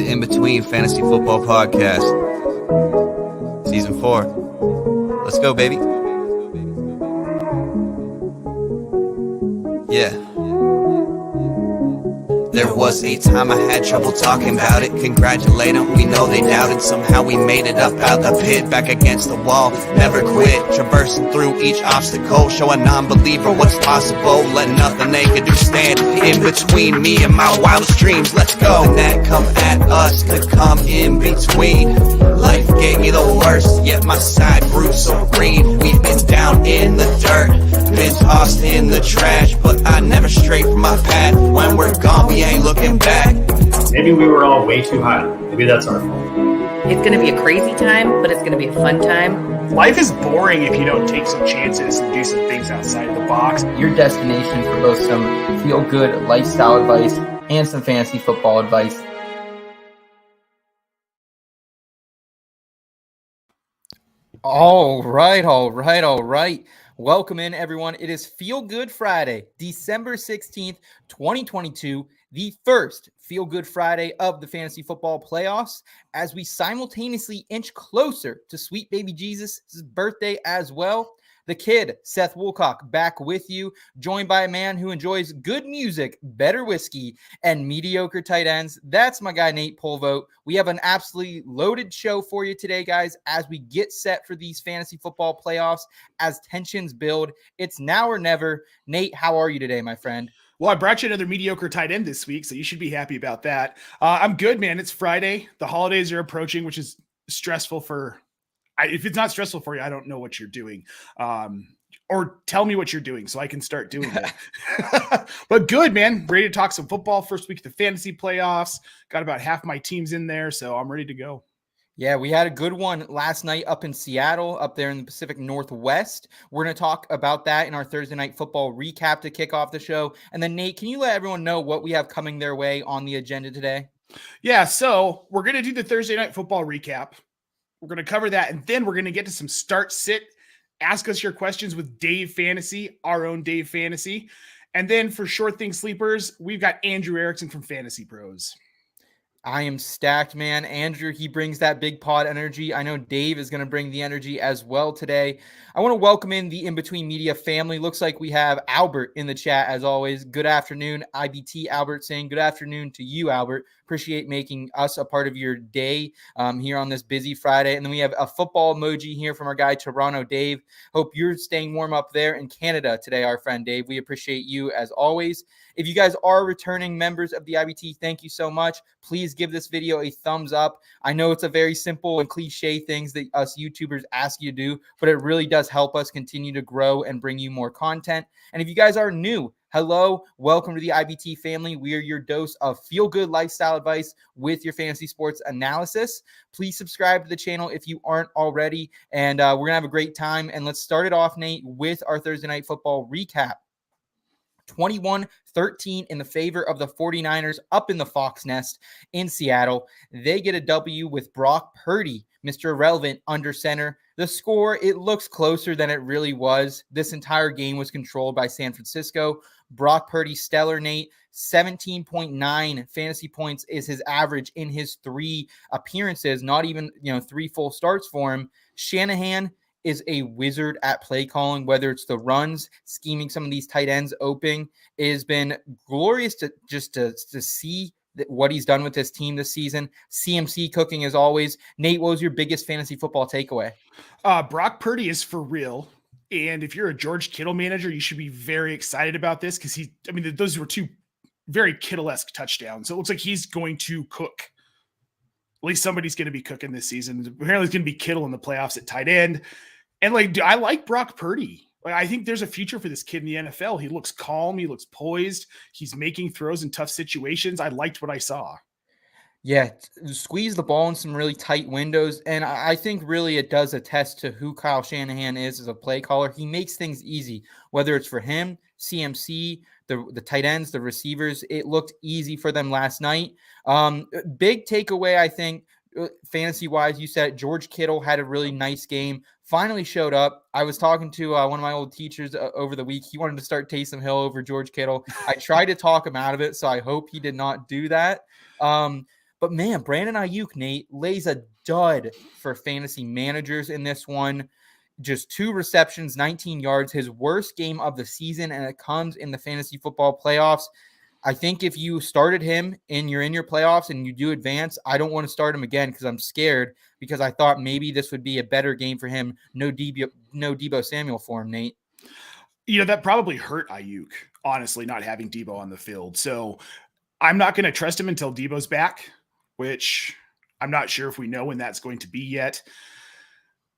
the In Between Fantasy Football Podcast, Season 4. Let's go, baby. Yeah. There was a time I had trouble talking about it. Congratulate them, we know they doubted. Somehow we made it up out the pit, back against the wall, never quit. Traversing through each obstacle, show a non-believer what's possible. Let nothing they could do stand in between me and my wildest dreams. Let's go. And that come at us could come in between. Life gave me the worst, yet my side grew so green. We've been down in the dirt, been tossed in the trash, but I never strayed from my path. When we're gone, we ain't looking back. Maybe we were all way too high. Maybe that's our fault. It's going to be a crazy time, but it's going to be a fun time. Life is boring if you don't take some chances and do some things outside of the box. Your destination for both some feel-good lifestyle advice and some fantasy football advice. All right. Welcome in, everyone. It is Feel Good Friday, December 16th, 2022, the first Feel Good Friday of the fantasy football playoffs, as we simultaneously inch closer to sweet baby Jesus' birthday as well. The kid, Seth Woolcock, back with you, joined by a man who enjoys good music, better whiskey, and mediocre tight ends. That's my guy, Nate Polvo. We have an absolutely loaded show for you today, guys, as we get set for these fantasy football playoffs, as tensions build. It's now or never. Nate, how are you today, my friend? Well, I brought you another mediocre tight end this week, so you should be happy about that. I'm good, man. It's Friday. The holidays are approaching, which is stressful for... if it's not stressful for you, I don't know what you're doing. Or tell me what you're doing so I can start doing it. But good, man. Ready to talk some football. First week of the fantasy playoffs. Got about half my teams in there, so I'm ready to go. Yeah, we had a good one last night up in Seattle, up there in the Pacific Northwest. We're going to talk about that in our Thursday night football recap to kick off the show. And then, Nate, can you let everyone know what we have coming their way on the agenda today? Yeah, so we're going to do the Thursday night football recap. We're going to cover that, and then we're going to get to some start sit, ask us your questions with Dave Fantasy, our own Dave Fantasy. And then for short thing sleepers, we've got Andrew Erickson from FantasyPros. I am stacked, man. Andrew, he brings that big pod energy. I know Dave is going to bring the energy as well today. I want to welcome in the In-Between Media family. Looks like we have Albert in the chat as always. Good afternoon, IBT Albert saying good afternoon to you, Albert. Appreciate making us a part of your day here on this busy Friday. And then we have a football emoji here from our guy, Toronto Dave. Hope you're staying warm up there in Canada today, our friend Dave. We appreciate you as always. If you guys are returning members of the IBT, thank you so much. Please give this video a thumbs up. I know it's a very simple and cliche things that us YouTubers ask you to do, but it really does help us continue to grow and bring you more content. And if you guys are new, hello, welcome to the IBT family. We are your dose of feel-good lifestyle advice with your fantasy sports analysis. Please subscribe to the channel if you aren't already, and we're going to have a great time. And let's start it off, Nate, with our Thursday Night Football recap. 21-13 in the favor of the 49ers up in the Fox Nest in Seattle. They get a W with Brock Purdy, Mr. Irrelevant, under center. The score, it looks closer than it really was. This entire game was controlled by San Francisco. Brock Purdy, stellar, Nate. 17.9 fantasy points is his average in his 3 appearances, not even, 3 full starts for him. Shanahan is a wizard at play calling, whether it's the runs, scheming some of these tight ends open. It has been glorious to see what he's done with this team this season. CMC cooking as always. Nate, what was your biggest fantasy football takeaway? Brock Purdy is for real. And if you're a George Kittle manager, you should be very excited about this because those were 2 very Kittle-esque touchdowns. So it looks like he's going to cook. At least somebody's going to be cooking this season. Apparently it's going to be Kittle in the playoffs at tight end. And I like Brock Purdy. I think there's a future for this kid in the NFL. He looks calm. He looks poised. He's making throws in tough situations. I liked what I saw. Yeah, squeeze the ball in some really tight windows. And I think really it does attest to who Kyle Shanahan is as a play caller. He makes things easy, whether it's for him, CMC, the tight ends, the receivers. It looked easy for them last night. Big takeaway, I think, fantasy-wise, you said George Kittle had a really nice game, finally showed up. I was talking to one of my old teachers over the week. He wanted to start Taysom Hill over George Kittle. I tried to talk him out of it, so I hope he did not do that. But man, Brandon Ayuk, Nate, lays a dud for fantasy managers in this one. Just 2 receptions, 19 yards, his worst game of the season, and it comes in the fantasy football playoffs. I think if you started him and you're in your playoffs and you do advance, I don't want to start him again because I'm scared, because I thought maybe this would be a better game for him. No Deebo Samuel for him, Nate. That probably hurt Ayuk, honestly, not having Deebo on the field. So I'm not going to trust him until Deebo's back, which I'm not sure if we know when that's going to be yet.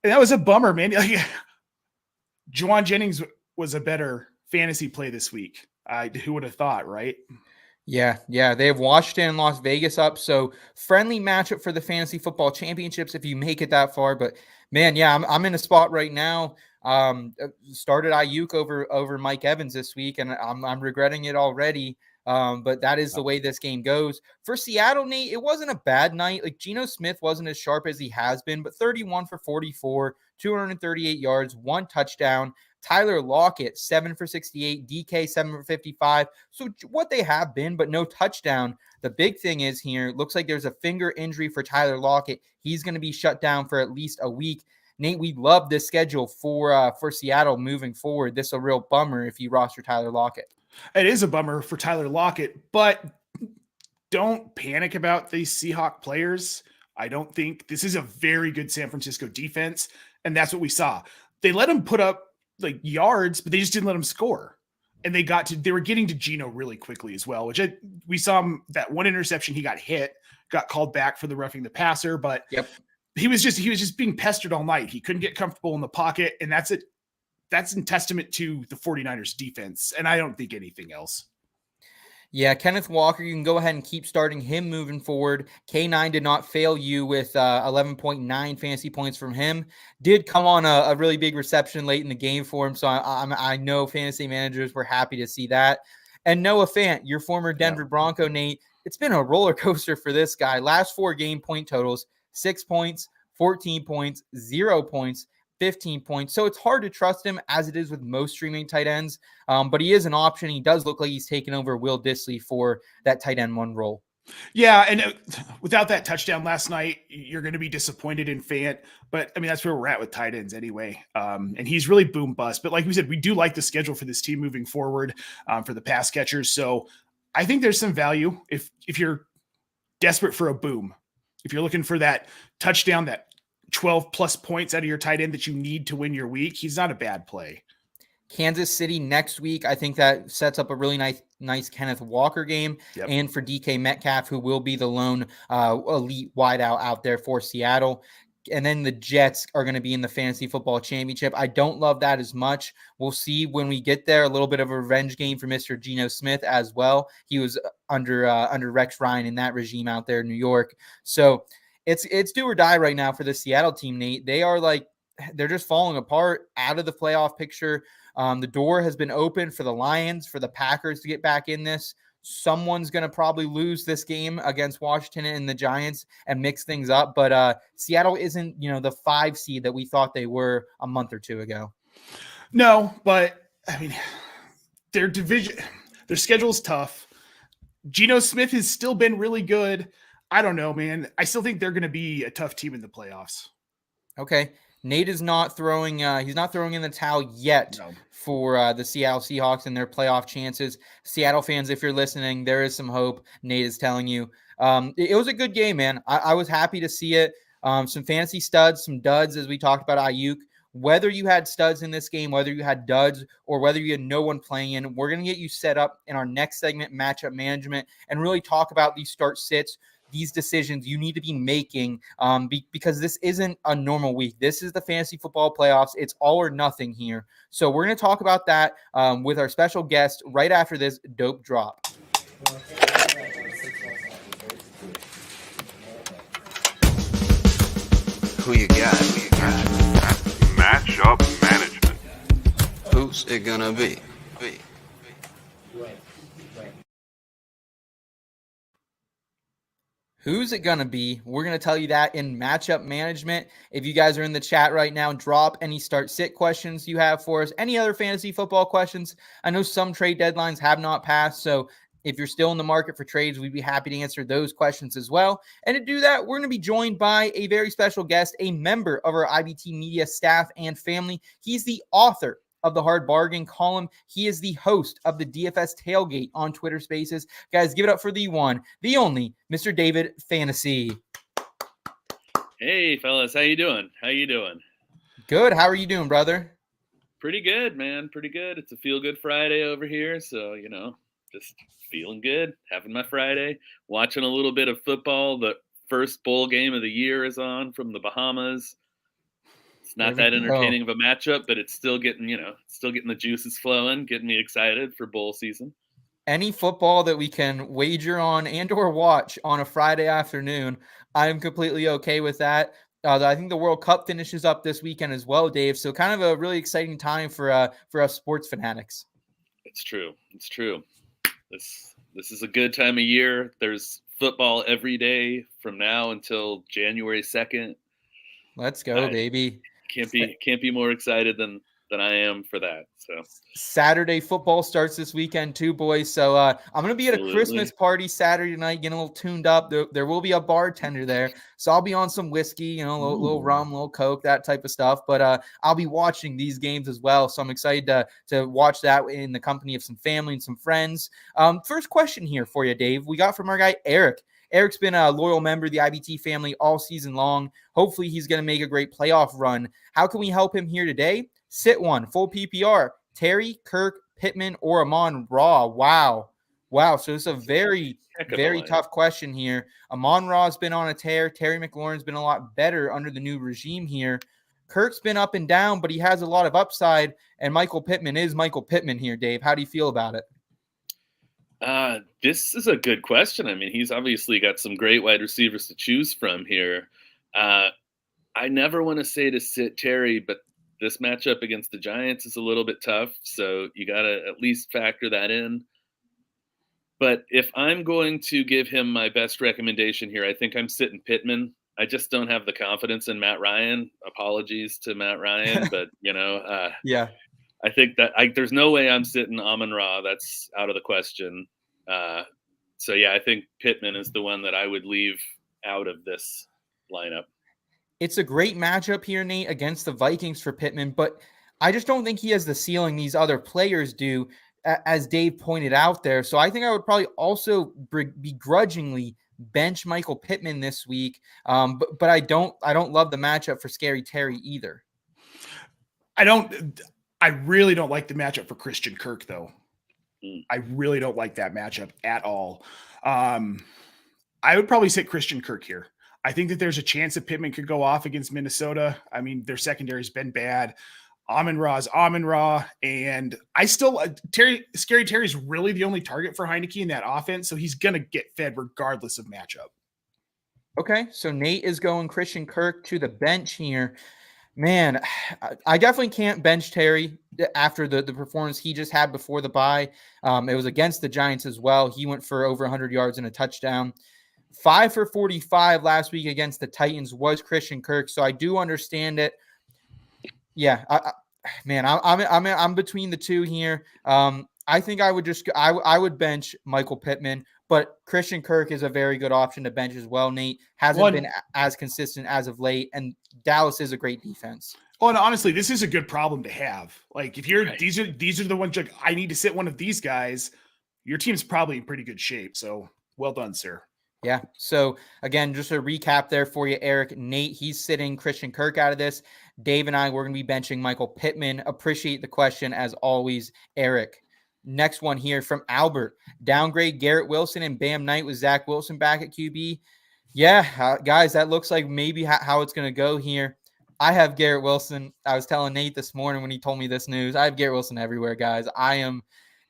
And that was a bummer, man. Juwan Jennings was a better fantasy play this week. Who would have thought, right? Yeah. They have Washington and Las Vegas up. So friendly matchup for the fantasy football championships if you make it that far. But man, yeah, I'm in a spot right now. Started Ayuk over Mike Evans this week, and I'm regretting it already. But that is the way this game goes. For Seattle, Nate, it wasn't a bad night. Like, Geno Smith wasn't as sharp as he has been, but 31 for 44, 238 yards, 1 touchdown. Tyler Lockett, 7 for 68, DK, 7 for 55. So what they have been, but no touchdown. The big thing is here, looks like there's a finger injury for Tyler Lockett. He's going to be shut down for at least a week. Nate, we love this schedule for Seattle moving forward. This is a real bummer if you roster Tyler Lockett. It is a bummer for Tyler Lockett, but don't panic about these Seahawks players. I don't think this is a very good San Francisco defense, and that's what we saw. They let him put up like yards, but they just didn't let him score. And they were getting to Geno really quickly as well, which we saw him, that one interception, he got called back for the roughing the passer, but yep. He was just being pestered all night. He couldn't get comfortable in the pocket, and that's it. That's in testament to the 49ers defense, and I don't think anything else. Yeah, Kenneth Walker, you can go ahead and keep starting him moving forward. K9 did not fail you with 11.9 fantasy points from him. Did come on a really big reception late in the game for him, so I know fantasy managers were happy to see that. And Noah Fant, your former Denver Bronco, Nate, it's been a roller coaster for this guy. Last 4 game point totals, 6 points, 14 points, 0 points, 15 points. So it's hard to trust him, as it is with most streaming tight ends. But he is an option. He does look like he's taken over Will Dissly for that tight end 1 role. Yeah, and without that touchdown last night, you're going to be disappointed in Fant. But, I mean, that's where we're at with tight ends anyway. And he's really boom bust. But like we said, we do like the schedule for this team moving forward for the pass catchers. So I think there's some value if you're desperate for a boom. If you're looking for that touchdown, that 12 plus points out of your tight end that you need to win your week, he's not a bad play. Kansas City next week, I think that sets up a really nice Kenneth Walker game. Yep. And for DK Metcalf, who will be the lone elite wideout out there for Seattle. And then the Jets are going to be in the fantasy football championship. I don't love that as much. We'll see when we get there. A little bit of a revenge game for Mr. Geno Smith as well. He was under Rex Ryan in that regime out there in New York. So it's do or die right now for the Seattle team, Nate. They're just falling apart, out of the playoff picture. The door has been open for the Lions, for the Packers to get back in this. Someone's going to probably lose this game against Washington and the Giants and mix things up. But Seattle isn't, the 5 seed that we thought they were a month or 2 ago. No, but I mean, their schedule's tough. Geno Smith has still been really good. I don't know, man. I still think they're going to be a tough team in the playoffs. Okay. Nate is not throwing. He's not throwing in the towel yet for the Seattle Seahawks and their playoff chances. Seattle fans, if you're listening, there is some hope. Nate is telling you. It was a good game, man. I was happy to see it. Some fantasy studs, some duds, as we talked about Ayuk. Whether you had studs in this game, whether you had duds, or whether you had no one playing in, we're going to get you set up in our next segment, matchup management, and really talk about these start sits. These decisions you need to be making because this isn't a normal week. This is the fantasy football playoffs. It's all or nothing here. So we're going to talk about that with our special guest right after this dope drop. Who you got? Matchup management. Who's it gonna be? Who's it going to be? We're going to tell you that in matchup management. If you guys are in the chat right now, drop any start sit questions you have for us. Any other fantasy football questions? I know some trade deadlines have not passed, so If you're still in the market for trades, we'd be happy to answer those questions as well. And to do that, we're going to be joined by a very special guest, a member of our IBT Media staff and family. He's the author of the Hard Bargain column. He is the host of the DFS Tailgate on Twitter Spaces. Guys, give it up for the one, the only, Mr. David Fantasy. Hey, fellas. How you doing? Good. How are you doing, brother? Pretty good, man. Pretty good. It's a feel-good Friday over here, so, just feeling good, having my Friday, watching a little bit of football. The first bowl game of the year is on from the Bahamas. It's not that entertaining of a matchup, but it's still getting, the juices flowing, getting me excited for bowl season. Any football that we can wager on and or watch on a Friday afternoon, I'm completely okay with that. I think the World Cup finishes up this weekend as well, Dave. So kind of a really exciting time for us sports fanatics. It's true. This is a good time of year. There's football every day from now until January 2nd. Let's go, baby. Can't be more excited than I am for that. So Saturday football starts this weekend too, boys. So I'm going to be at a Christmas party Saturday night, getting a little tuned up. There will be a bartender there. So I'll be on some whiskey, a little rum, a little Coke, that type of stuff. But I'll be watching these games as well. So I'm excited to watch that in the company of some family and some friends. First question here for you, Dave. We got from our guy, Eric. Eric's been a loyal member of the IBT family all season long. Hopefully he's going to make a great playoff run. How can we help him here today? Sit one, full PPR. Terry, Kirk, Pittman, or Amon-Ra. Wow. So it's a very, very tough question here. Amon-Ra's been on a tear. Terry McLaurin's been a lot better under the new regime here. Kirk's been up and down, but he has a lot of upside. And Michael Pittman is Michael Pittman here, Dave. How do you feel about it? This is a good question. I mean, he's obviously got some great wide receivers to choose from here. I never want to say to sit Terry, but this matchup against the Giants is a little bit tough, so you got to at least factor that in. But if I'm going to give him my best recommendation here, I think I'm sitting Pittman. I just don't have the confidence in Matt Ryan. Apologies to Matt Ryan, but, yeah. I think that there's no way I'm sitting Amon-Ra. That's out of the question. So, I think Pittman is the one that I would leave out of this lineup. It's a great matchup here, Nate, against the Vikings for Pittman, but I just don't think he has the ceiling these other players do, as Dave pointed out there. So I think I would probably also begrudgingly bench Michael Pittman this week, but I don't love the matchup for Scary Terry either. I really don't like the matchup for Christian Kirk, though. I really don't like that matchup at all. I would probably sit Christian Kirk here. I think that there's a chance that Pittman could go off against Minnesota. I mean, their secondary's been bad. Amon-Ra's Amon-Ra. And I still, Scary Terry's really the only target for Heineke in that offense. So he's going to get fed regardless of matchup. Okay. So Nate is going Christian Kirk to the bench here. Man, I definitely can't bench Terry after the performance he just had before the bye. It was against the Giants as well. He went for over 100 yards and a touchdown. 5 for 45 last week against the Titans was Christian Kirk, so I do understand it. Yeah, I'm between the two here. I think I would bench Michael Pittman, but Christian Kirk is a very good option to bench as well. Nate hasn't been as consistent as of late, and Dallas is a great defense. Well, and honestly, this is a good problem to have. Like, if you're these are the ones like, I need to sit one of these guys, your team's probably in pretty good shape. So well done, sir. Yeah. So again, just a recap there for you, Eric. Nate, he's sitting Christian Kirk out of this. Dave and I, we're going to be benching Michael Pittman. Appreciate the question as always, Eric. Next one here from Albert. Downgrade Garrett Wilson and Bam Knight with Zach Wilson back at QB. Yeah, guys, that looks like maybe how it's going to go here. I have Garrett Wilson. I was telling Nate this morning when he told me this news. I have Garrett Wilson everywhere, guys. I am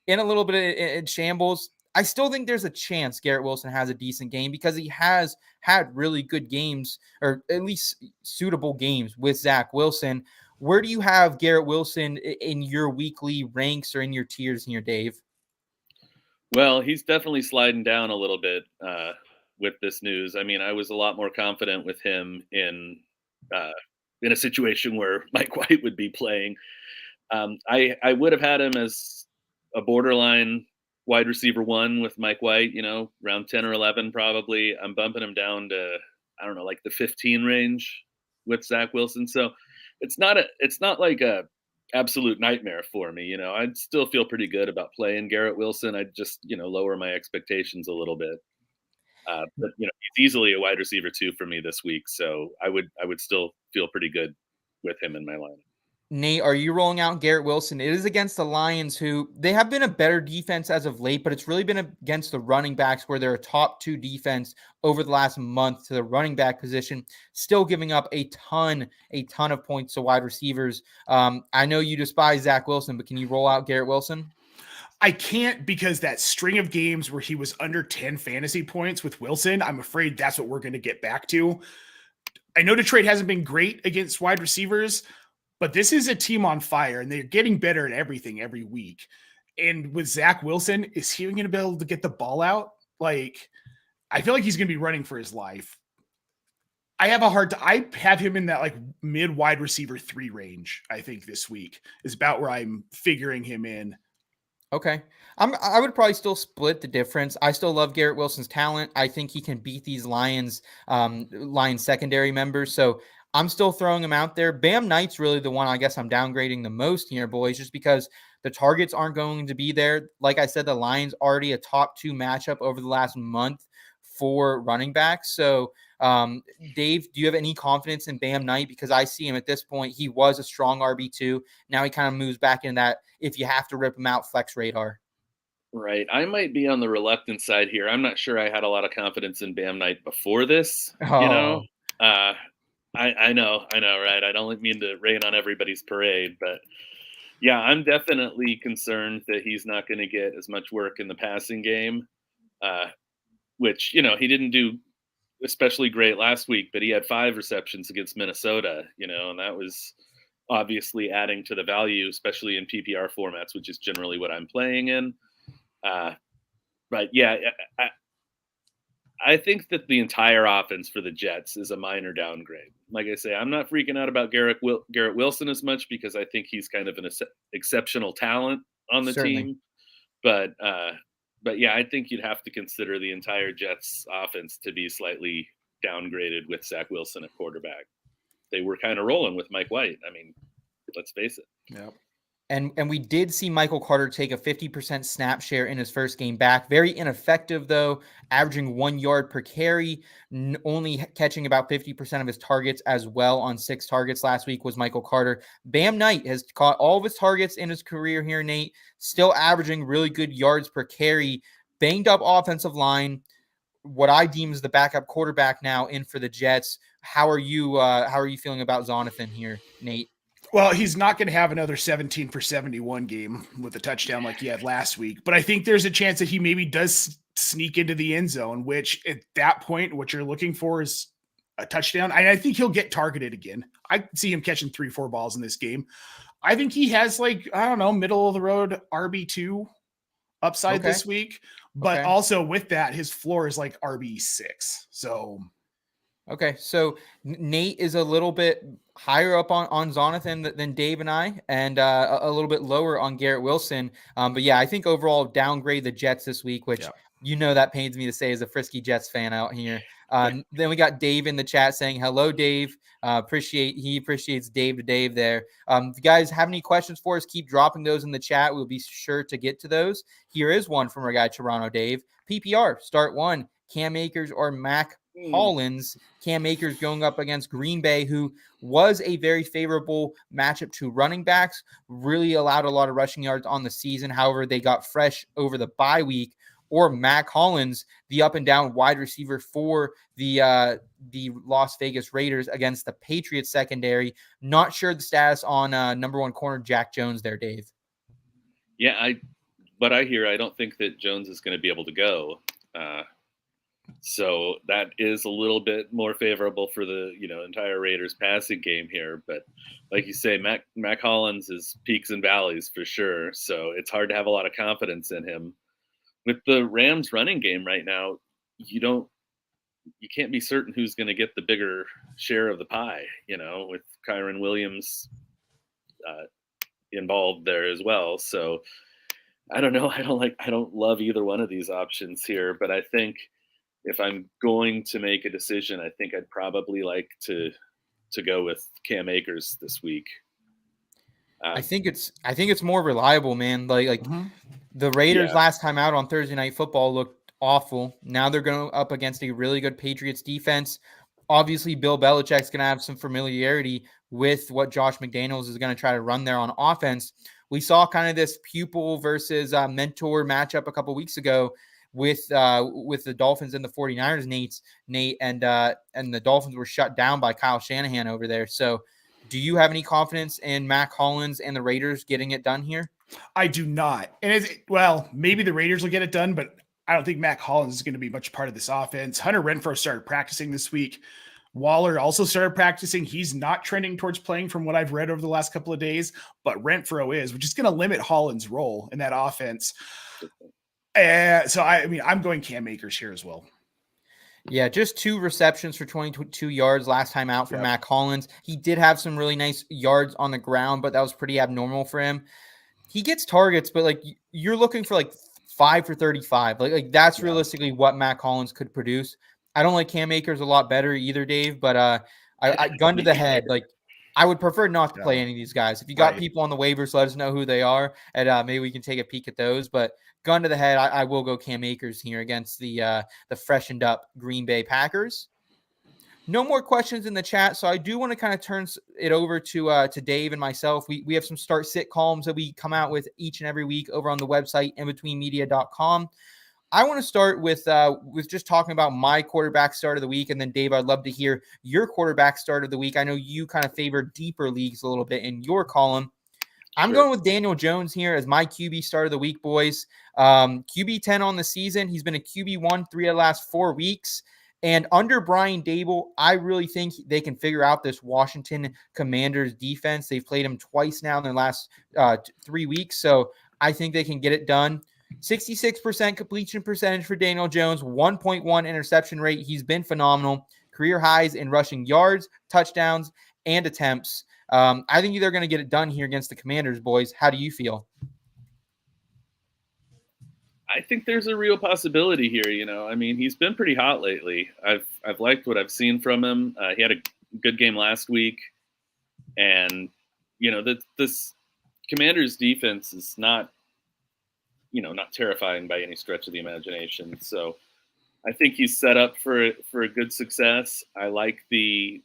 in a little bit in shambles. I still think there's a chance Garrett Wilson has a decent game because he has had really good games, or at least suitable games with Zach Wilson. Where do you have Garrett Wilson in your weekly ranks or in your tiers here, Dave? Well, he's definitely sliding down a little bit with this news. I mean, I was a lot more confident with him in a situation where Mike White would be playing. I would have had him as a borderline wide receiver 1 with Mike White, around 10 or 11 probably. I'm bumping him down to, I don't know, like the 15 range with Zach Wilson. So it's not like a absolute nightmare for me. I'd still feel pretty good about playing Garrett Wilson. I'd just, lower my expectations a little bit. But he's easily a wide receiver 2 for me this week. So I would still feel pretty good with him in my lineup. Nate, are you rolling out Garrett Wilson? It is against the Lions, who they have been a better defense as of late, but it's really been against the running backs, where they're a top 2 defense over the last month to the running back position, still giving up a ton of points to wide receivers. I know you despise Zach Wilson, but can you roll out Garrett Wilson? I can't, because that string of games where he was under 10 fantasy points with Wilson, I'm afraid that's what we're going to get back to. I know Detroit hasn't been great against wide receivers, but this is a team on fire, and they're getting better at everything every week. And with Zach Wilson, is he going to be able to get the ball out? Like, I feel like he's going to be running for his life. I have him in that like mid wide receiver 3 range. I think this week is about where I'm figuring him in. Okay. I would probably still split the difference. I still love Garrett Wilson's talent. I think he can beat these Lions secondary members. So I'm still throwing him out there. Bam Knight's really the one I guess I'm downgrading the most here, boys, just because the targets aren't going to be there. Like I said, the Lions already a top 2 matchup over the last month for running backs. So Dave, do you have any confidence in Bam Knight? Because I see him at this point. He was a strong RB2. Now he kind of moves back into that, if you have to rip him out, flex radar. Right. I might be on the reluctant side here. I'm not sure I had a lot of confidence in Bam Knight before this. I know, right? I don't mean to rain on everybody's parade, but yeah, I'm definitely concerned that he's not going to get as much work in the passing game, which, he didn't do especially great last week, but he had 5 receptions against Minnesota, and that was obviously adding to the value, especially in PPR formats, which is generally what I'm playing in. But yeah, I think that the entire offense for the Jets is a minor downgrade. Like I say, I'm not freaking out about Garrett Wilson as much, because I think he's kind of an exceptional talent on the team. But yeah, I think you'd have to consider the entire Jets offense to be slightly downgraded with Zach Wilson at quarterback. They were kind of rolling with Mike White. I mean, let's face it. Yep. And we did see Michael Carter take a 50% snap share in his first game back. Very ineffective, though, averaging 1 yard per carry, only catching about 50% of his targets as well. On 6 targets last week was Michael Carter. Bam Knight has caught all of his targets in his career here, Nate, still averaging really good yards per carry. Banged up offensive line, what I deem is the backup quarterback now in for the Jets. How are you feeling about Zonathan here, Nate? Well, he's not going to have another 17 for 71 game with a touchdown like he had last week, but I think there's a chance that he maybe does sneak into the end zone, which at that point, what you're looking for is a touchdown. I think he'll get targeted again. I see him catching 3-4 balls in this game. I think he has middle of the road RB2 upside this week, but also with that, his floor is like RB6. So Nate is a little bit higher up on Zonathan than Dave and I, and a little bit lower on Garrett Wilson. But yeah, I think overall downgrade the Jets this week, which that pains me to say as a frisky Jets fan out here. Then we got Dave in the chat saying, hello, Dave. He appreciates Dave to Dave there. If you guys have any questions for us, keep dropping those in the chat. We'll be sure to get to those. Here is one from our guy, Toronto Dave. PPR, start 1, Cam Akers or Mac Hollins. Cam Akers going up against Green Bay, who was a very favorable matchup to running backs, really allowed a lot of rushing yards on the season. However, they got fresh over the bye week. Or Mac Hollins, the up and down wide receiver for the Las Vegas Raiders against the Patriots secondary. Not sure the status on number 1 corner Jack Jones there, Dave. Yeah, I don't think that Jones is going to be able to go. So that is a little bit more favorable for the entire Raiders passing game here. But like you say, Mac Hollins is peaks and valleys for sure. So it's hard to have a lot of confidence in him. With the Rams running game right now, you can't be certain who's going to get the bigger share of the pie, with Kyron Williams involved there as well. So I don't know. I don't love either one of these options here, but I think if I'm going to make a decision, I think I'd probably like to go with Cam Akers this week. I think it's more reliable, man. Like Mhm. the Raiders Yeah. last time out on Thursday Night Football looked awful. Now they're going up against a really good Patriots defense. Obviously, Bill Belichick's going to have some familiarity with what Josh McDaniels is going to try to run there on offense. We saw kind of this pupil versus mentor matchup a couple weeks ago with the Dolphins and the 49ers, Nate, and the Dolphins were shut down by Kyle Shanahan over there. So do you have any confidence in Mac Hollins and the Raiders getting it done here? I do not. And well, maybe the Raiders will get it done, but I don't think Mac Hollins is going to be much part of this offense. Hunter Renfrow started practicing this week. Waller also started practicing. He's not trending towards playing from what I've read over the last couple of days, but Renfrow is, which is going to limit Hollins' role in that offense. So I mean, I'm going Cam Akers here as well. Yeah, just 2 receptions for 22 yards last time out for Mac Hollins. He did have some really nice yards on the ground, but that was pretty abnormal for him. He gets targets, but like you're looking for like 5 for 35. Like that's realistically what Mac Hollins could produce. I don't like Cam Akers a lot better either, Dave, but I gun to the head, like I would prefer not to play any of these guys. If you got people on the waivers, let us know who they are, and maybe we can take a peek at those. But gun to the head, I will go Cam Akers here against the freshened up Green Bay Packers. No more questions in the chat, so I do want to kind of turn it over to Dave and myself. We have some start sit columns that we come out with each and every week over on the website inbetweenmedia.com. I want to start with just talking about my quarterback start of the week, and then Dave, I'd love to hear your quarterback start of the week. I know you kind of favor deeper leagues a little bit in your column. I'm going with Daniel Jones here as my QB start of the week, boys. QB 10 on the season. He's been a QB 1 3 of the last 4 weeks. And under Brian Dable, I really think they can figure out this Washington Commanders defense. They've played him twice now in their last 3 weeks. So I think they can get it done. 66% completion percentage for Daniel Jones, 1.1 interception rate. He's been phenomenal. Career highs in rushing yards, touchdowns, and attempts. I think they're going to get it done here against the Commanders, boys. How do you feel? I think there's a real possibility here. I mean, he's been pretty hot lately. I've liked what I've seen from him. He had a good game last week, and this Commanders defense is not terrifying by any stretch of the imagination. So I think he's set up for a good success. I like the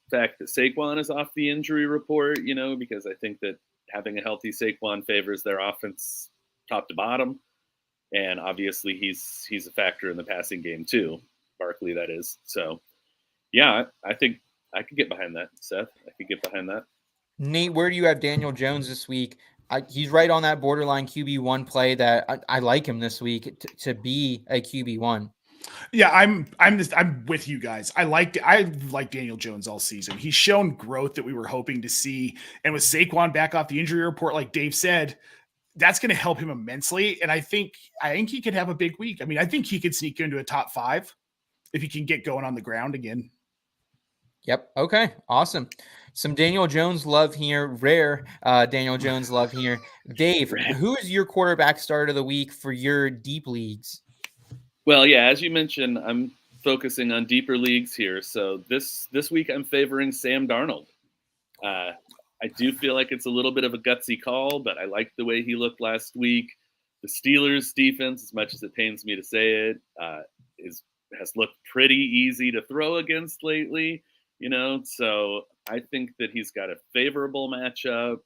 fact that Saquon is off the injury report, because I think that having a healthy Saquon favors their offense top to bottom. And obviously he's a factor in the passing game too. Barkley, that is. So yeah, I think I could get behind that, Seth. I could get behind that. Nate, where do you have Daniel Jones this week? He's right on that borderline QB1 play that I like him this week to be a QB1. Yeah, I'm with you guys. I like Daniel Jones all season. He's shown growth that we were hoping to see, and with Saquon back off the injury report, like Dave said, that's going to help him immensely. And I think he could have a big week. I mean, I think he could sneak into a top 5 if he can get going on the ground again. Yep. Okay. Awesome. Some Daniel Jones love here. Rare Daniel Jones love here. Dave, who is your quarterback start of the week for your deep leagues? Well, yeah, as you mentioned, I'm focusing on deeper leagues here. So this week I'm favoring Sam Darnold. I do feel like it's a little bit of a gutsy call, but I like the way he looked last week. The Steelers' defense, as much as it pains me to say it, has looked pretty easy to throw against lately. So I think that he's got a favorable matchup.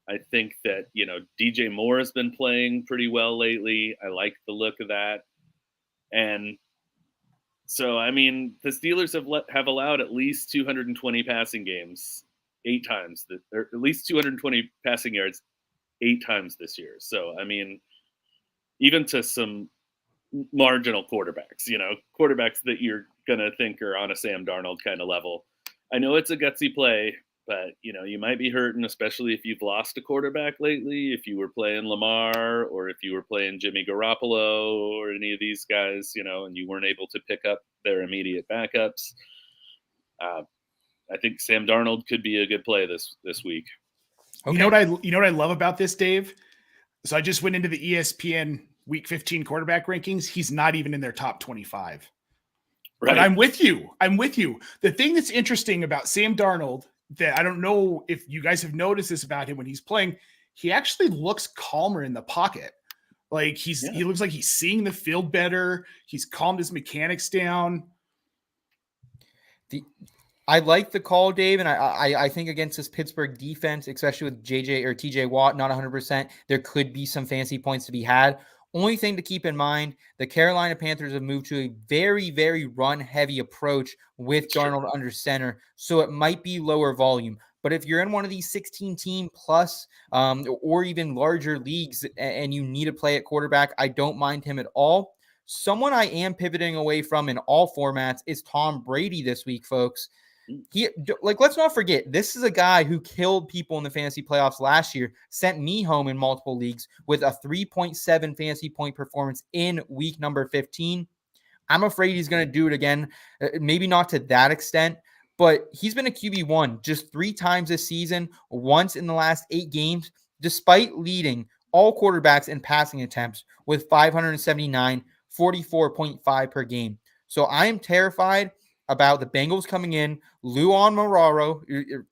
I think that, DJ Moore has been playing pretty well lately. I like the look of that. And so, I mean, the Steelers have allowed at least 220 passing games 8 times, or at least 220 passing yards 8 times this year. So, I mean, even to some marginal quarterbacks, quarterbacks that you're going to think are on a Sam Darnold kind of level. I know it's a gutsy play, but, you might be hurting, especially if you've lost a quarterback lately, if you were playing Lamar or if you were playing Jimmy Garoppolo or any of these guys, and you weren't able to pick up their immediate backups. I think Sam Darnold could be a good play this week. Okay. You know what I love about this, Dave? So I just went into the ESPN Week 15 quarterback rankings. He's not even in their top 25. Right. But I'm with you. The thing that's interesting about Sam Darnold that I don't know if you guys have noticed this about him when he's playing, he actually looks calmer in the pocket. Like he looks like he's seeing the field better. He's calmed his mechanics down. I like the call, Dave, and I think against this Pittsburgh defense, especially with JJ or TJ Watt not 100%, there could be some fancy points to be had. Only thing to keep in mind, the Carolina Panthers have moved to a very, very run-heavy approach with Darnold under center, so it might be lower volume. But if you're in one of these 16-team plus or even larger leagues and you need to play at quarterback, I don't mind him at all. Someone I am pivoting away from in all formats is Tom Brady this week, folks. Let's not forget, this is a guy who killed people in the fantasy playoffs last year, sent me home in multiple leagues with a 3.7 fantasy point performance in week number 15. I'm afraid he's going to do it again. Maybe not to that extent, but he's been a QB1 just 3 times this season, once in the last 8 games, despite leading all quarterbacks in passing attempts with 579, 44.5 per game. So I am terrified about the Bengals coming in. Luan Moraro,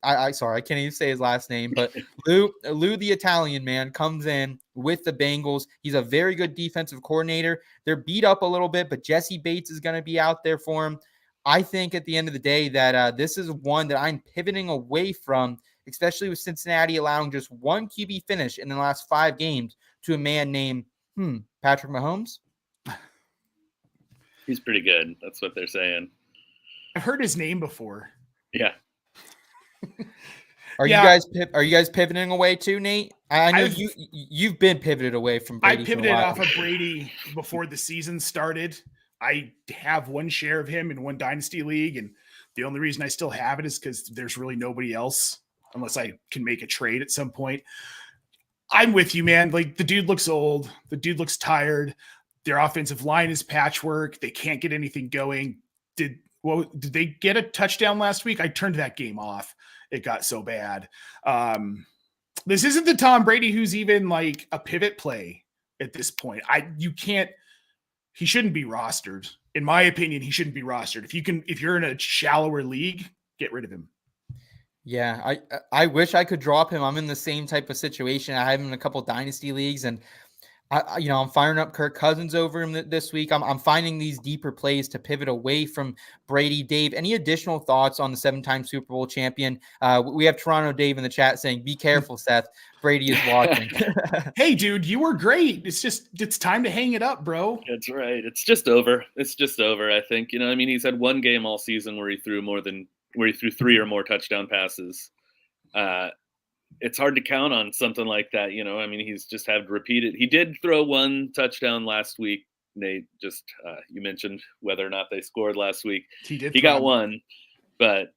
I can't even say his last name, but Lou the Italian man comes in with the Bengals. He's a very good defensive coordinator. They're beat up a little bit, but Jesse Bates is going to be out there for him. I think at the end of the day that this is one that I'm pivoting away from, especially with Cincinnati allowing just one QB finish in the last 5 games to a man named Patrick Mahomes. He's pretty good. That's what they're saying. I've heard his name before. Yeah. Are you guys pivoting away too, Nate? I know you've been pivoted away from Brady. I pivoted off of Brady before the season started. I have one share of him in one dynasty league, and the only reason I still have it is because there's really nobody else unless I can make a trade at some point. I'm with you, man. Like, the dude looks old. The dude looks tired. Their offensive line is patchwork. They can't get anything going. Did they get a touchdown last week? I turned that game off. It got so bad. This isn't the Tom Brady who's even like a pivot play at this point. He shouldn't be rostered. In my opinion, he shouldn't be rostered. If you're in a shallower league, get rid of him. Yeah, I wish I could drop him. I'm in the same type of situation. I have him in a couple dynasty leagues, and I'm firing up Kirk Cousins over him this week. I'm finding these deeper plays to pivot away from Brady. Dave, any additional thoughts on the 7-time Super Bowl champion? We have Toronto Dave in the chat saying, "Be careful, Seth. Brady is watching." Hey, dude, you were great. It's time to hang it up, bro. That's right. It's just over. I think, he's had one game all season where he threw 3 or more touchdown passes. It's hard to count on something like that. He's just had to repeat it. He did throw 1 touchdown last week. Nate, just you mentioned whether or not they scored last week. He got 1, but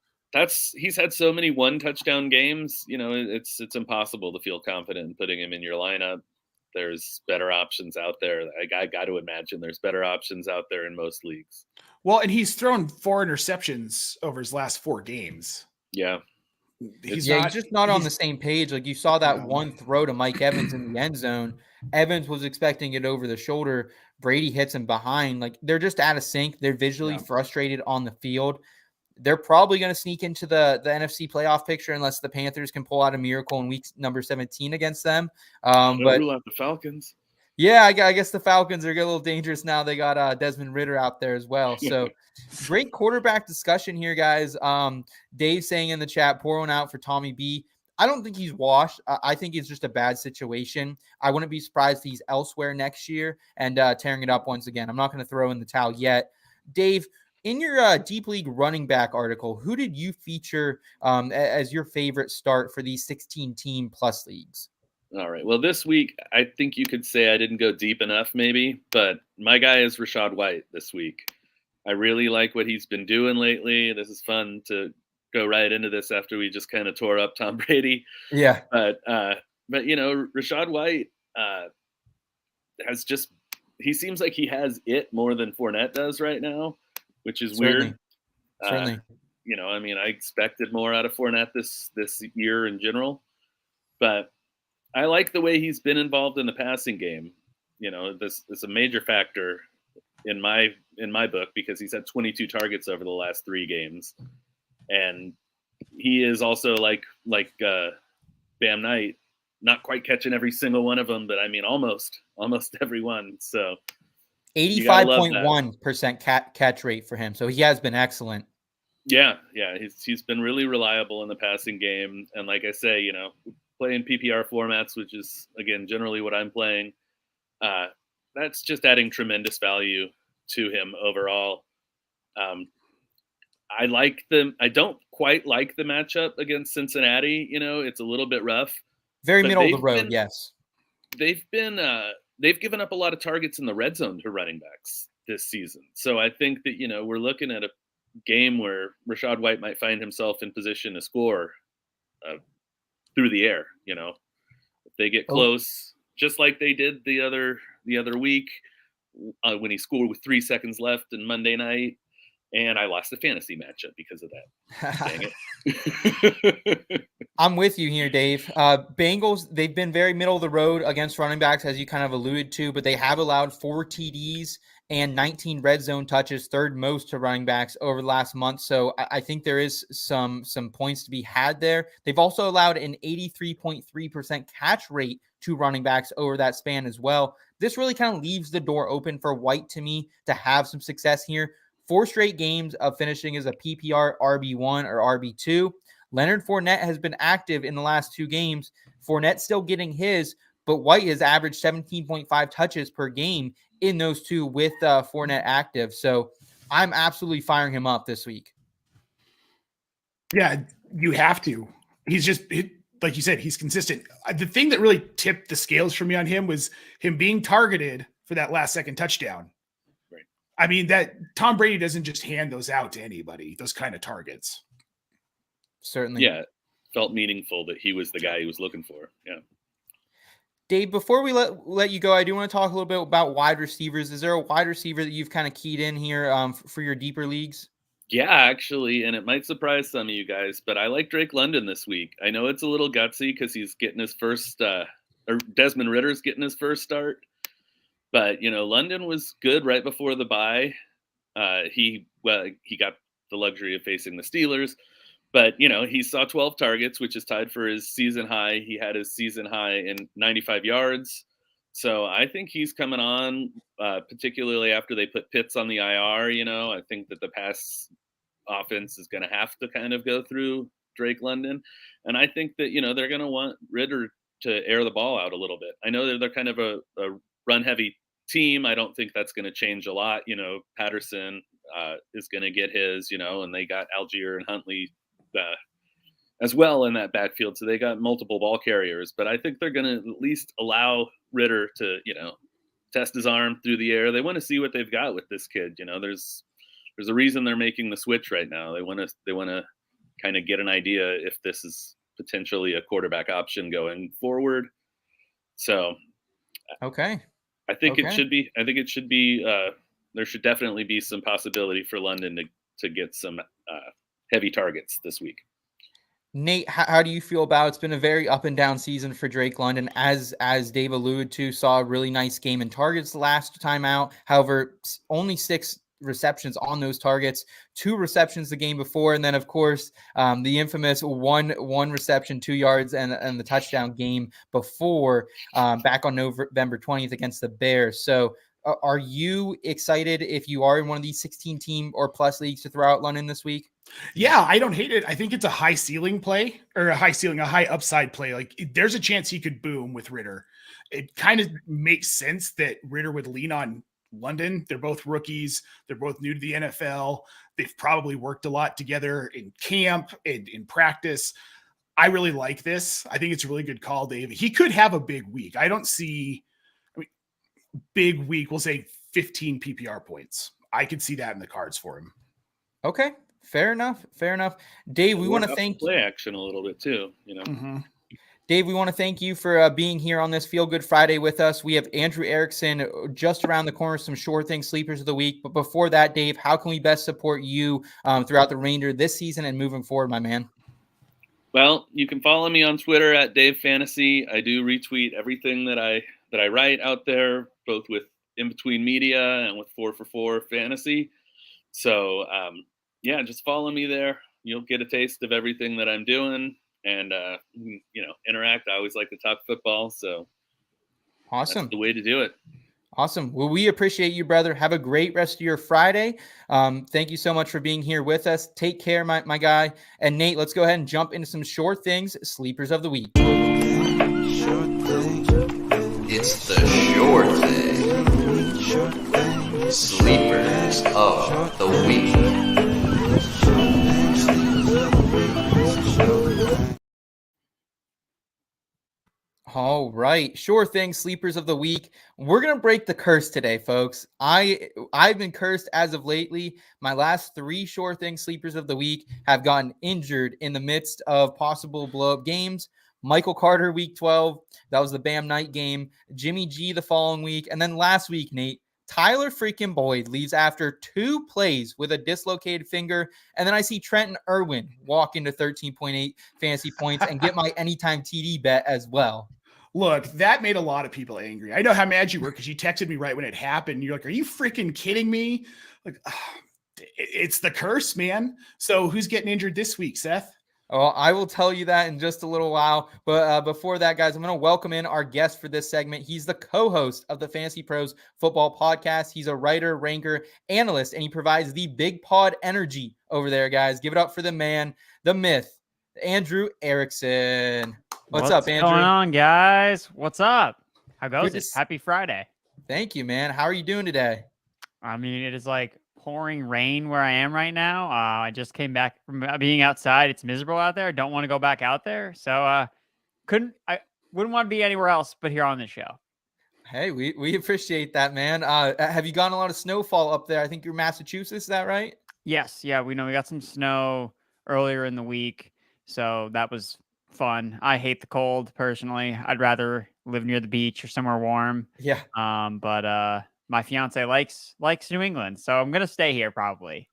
he's had so many 1 touchdown games. It's impossible to feel confident in putting him in your lineup. There's better options out there. I got to imagine there's better options out there in most leagues. Well, and he's thrown 4 interceptions over his last 4 games. Yeah. He's just not on the same page. Like, you saw that one throw to Mike Evans in the end zone. Evans was expecting it over the shoulder. Brady hits him behind. Like, they're just out of sync. They're visually frustrated on the field. They're probably going to sneak into the NFC playoff picture unless the Panthers can pull out a miracle in week number 17 against them. But rule out the Falcons. Yeah, I guess the Falcons are a little dangerous now. They got Desmond Ridder out there as well. So great quarterback discussion here, guys. Dave saying in the chat, pour one out for Tommy B. I don't think he's washed. I think it's just a bad situation. I wouldn't be surprised if he's elsewhere next year and tearing it up once again. I'm not going to throw in the towel yet. Dave, in your Deep League running back article, who did you feature as your favorite start for these 16-team plus leagues? All right. Well, this week, I think you could say I didn't go deep enough maybe, but my guy is Rachaad White this week. I really like what he's been doing lately. This is fun to go right into this after we just kind of tore up Tom Brady. Yeah. But Rachaad White he seems like he has it more than Fournette does right now, which is weird. Certainly. I expected more out of Fournette this year in general, but I like the way he's been involved in the passing game. This is a major factor in my book because he's had 22 targets over the last 3 games, and he is also like Bam Knight, not quite catching every single one of them, but I mean almost every one. So 85.1% catch rate for him. So he has been excellent. Yeah, he's been really reliable in the passing game, and like I say, playing PPR formats, which is again generally what I'm playing. That's just adding tremendous value to him overall. I like them. I don't quite like the matchup against Cincinnati. It's a little bit rough. Very middle of the road, yes. They've given up a lot of targets in the red zone to running backs this season. So I think that, we're looking at a game where Rachaad White might find himself in position to score through the air. If they get close, just like they did the other week when he scored with 3 seconds left in Monday night. And I lost the fantasy matchup because of that. Dang it. I'm with you here, Dave. Bengals, they've been very middle of the road against running backs, as you kind of alluded to, but they have allowed 4 TDs and 19 red zone touches, third most to running backs over the last month. So I think there is some points to be had there. They've also allowed an 83.3% catch rate to running backs over that span as well. This really kind of leaves the door open for White to me to have some success here. 4 straight games of finishing as a PPR RB1 or RB2. Leonard Fournette has been active in the last 2 games. Fournette's still getting his, but White has averaged 17.5 touches per game in those 2 with Fournette active. So I'm absolutely firing him up this week. Yeah, you have to. He's just, like you said, he's consistent. The thing that really tipped the scales for me on him was him being targeted for that last second touchdown. Right. I mean, that Tom Brady doesn't just hand those out to anybody, those kind of targets. Certainly. Yeah, it felt meaningful that he was the guy he was looking for. Yeah. Dave, before we let you go, I do want to talk a little bit about wide receivers. Is there a wide receiver that you've kind of keyed in here for your deeper leagues? Yeah, actually, and it might surprise some of you guys, but I like Drake London this week. I know it's a little gutsy because he's getting his first, or Desmond Ritter's getting his first start. But, London was good right before the bye. He got the luxury of facing the Steelers. But, he saw 12 targets, which is tied for his season high. He had his season high in 95 yards. So I think he's coming on, particularly after they put Pitts on the IR. I think that the pass offense is going to have to kind of go through Drake London. And I think that, they're going to want Ritter to air the ball out a little bit. I know that they're kind of a run-heavy team. I don't think that's going to change a lot. Patterson is going to get his, and they got Algier and Huntley as well in that backfield. So they got multiple ball carriers, but I think they're going to at least allow Ritter to, test his arm through the air. They want to see what they've got with this kid. There's a reason they're making the switch right now. They want to kind of get an idea if this is potentially a quarterback option going forward. So, okay. I think it should be, there should definitely be some possibility for London to get some heavy targets this week. Nate, how do you feel about it? It's been a very up and down season for Drake London, as Dave alluded to. Saw a really nice game in targets last time out. However, only 6 receptions on those targets, 2 receptions the game before, and then of course the infamous one reception, 2 yards, and the touchdown game before back on November 20th against the Bears. So are you excited if you are in one of these 16 team or plus leagues to throw out London this week? Yeah, I don't hate it. I think it's a high ceiling play, or a high upside play. Like there's a chance he could boom with Ritter. It kind of makes sense that Ritter would lean on London. They're both rookies. They're both new to the NFL. They've probably worked a lot together in camp and in practice. I really like this. I think it's a really good call, Dave. He could have a big week. Big week, we'll say 15 PPR points. I could see that in the cards for him. Okay. Fair enough. Dave, we want to thank play action a little bit too, Mm-hmm. Dave, we want to thank you for being here on this Feel Good Friday with us. We have Andrew Erickson just around the corner, some Sure Thing Sleepers of the Week. But before that, Dave, how can we best support you throughout the remainder of this season and moving forward, my man? Well, you can follow me on Twitter at Dave Fantasy. I do retweet everything that I write out there, both with In Between Media and with 4for4 Fantasy. So yeah, just follow me there. You'll get a taste of everything that I'm doing, and interact. I always like to talk football, so Awesome. that's the way to do it. Awesome. Well, we appreciate you, brother. Have a great rest of your Friday. Thank you so much for being here with us. Take care, my guy. And Nate, let's go ahead and jump into some short things, sleepers of the week. It's the short thing. Sleepers of the week. All right. Sure thing, sleepers of the week. We're going to break the curse today, folks. I've been cursed as of lately. My last 3 sure thing sleepers of the week have gotten injured in the midst of possible blow-up games. Michael Carter, week 12. That was the Bam Knight game. Jimmy G the following week. And then last week, Nate, Tyler freaking Boyd leaves after 2 plays with a dislocated finger. And then I see Trenton Irwin walk into 13.8 fantasy points and get my anytime TD bet as well. Look, that made a lot of people angry. I know how mad you were because you texted me right when it happened. You're like, are you freaking kidding me? Like, it's the curse, man. So who's getting injured this week, Seth? Well, I will tell you that in just a little while. But before that, guys, I'm going to welcome in our guest for this segment. He's the co-host of the Fantasy Pros Football Podcast. He's a writer, ranker, analyst, and he provides the big pod energy over there, guys. Give it up for the man, the myth, Andrew Erickson. What's up, Andrew? What's going on, guys? What's up? How goes Good it? Happy Friday. Thank you, man. How are you doing today? I mean, it is like pouring rain where I am right now. I just came back from being outside. It's miserable out there. Don't want to go back out there. So I wouldn't want to be anywhere else but here on this show. Hey, we appreciate that, man. Have you gotten a lot of snowfall up there? I think you're Massachusetts, is that right? Yes. Yeah, we got some snow earlier in the week. So that was fun. I hate the cold personally. I'd rather live near the beach or somewhere warm. Yeah. But my fiance likes New England, so I'm gonna stay here probably.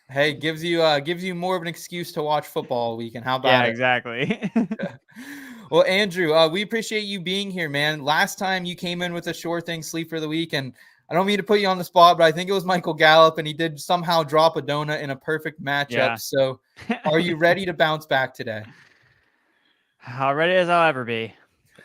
Hey, gives you more of an excuse to watch football all weekend. How about it? Exactly. Well, Andrew, we appreciate you being here, man. Last time you came in with a sure thing sleeper of the week, and I don't mean to put you on the spot, but I think it was Michael Gallup, and he did somehow drop a donut in a perfect matchup. Yeah. So are you ready to bounce back today? How ready as I'll ever be.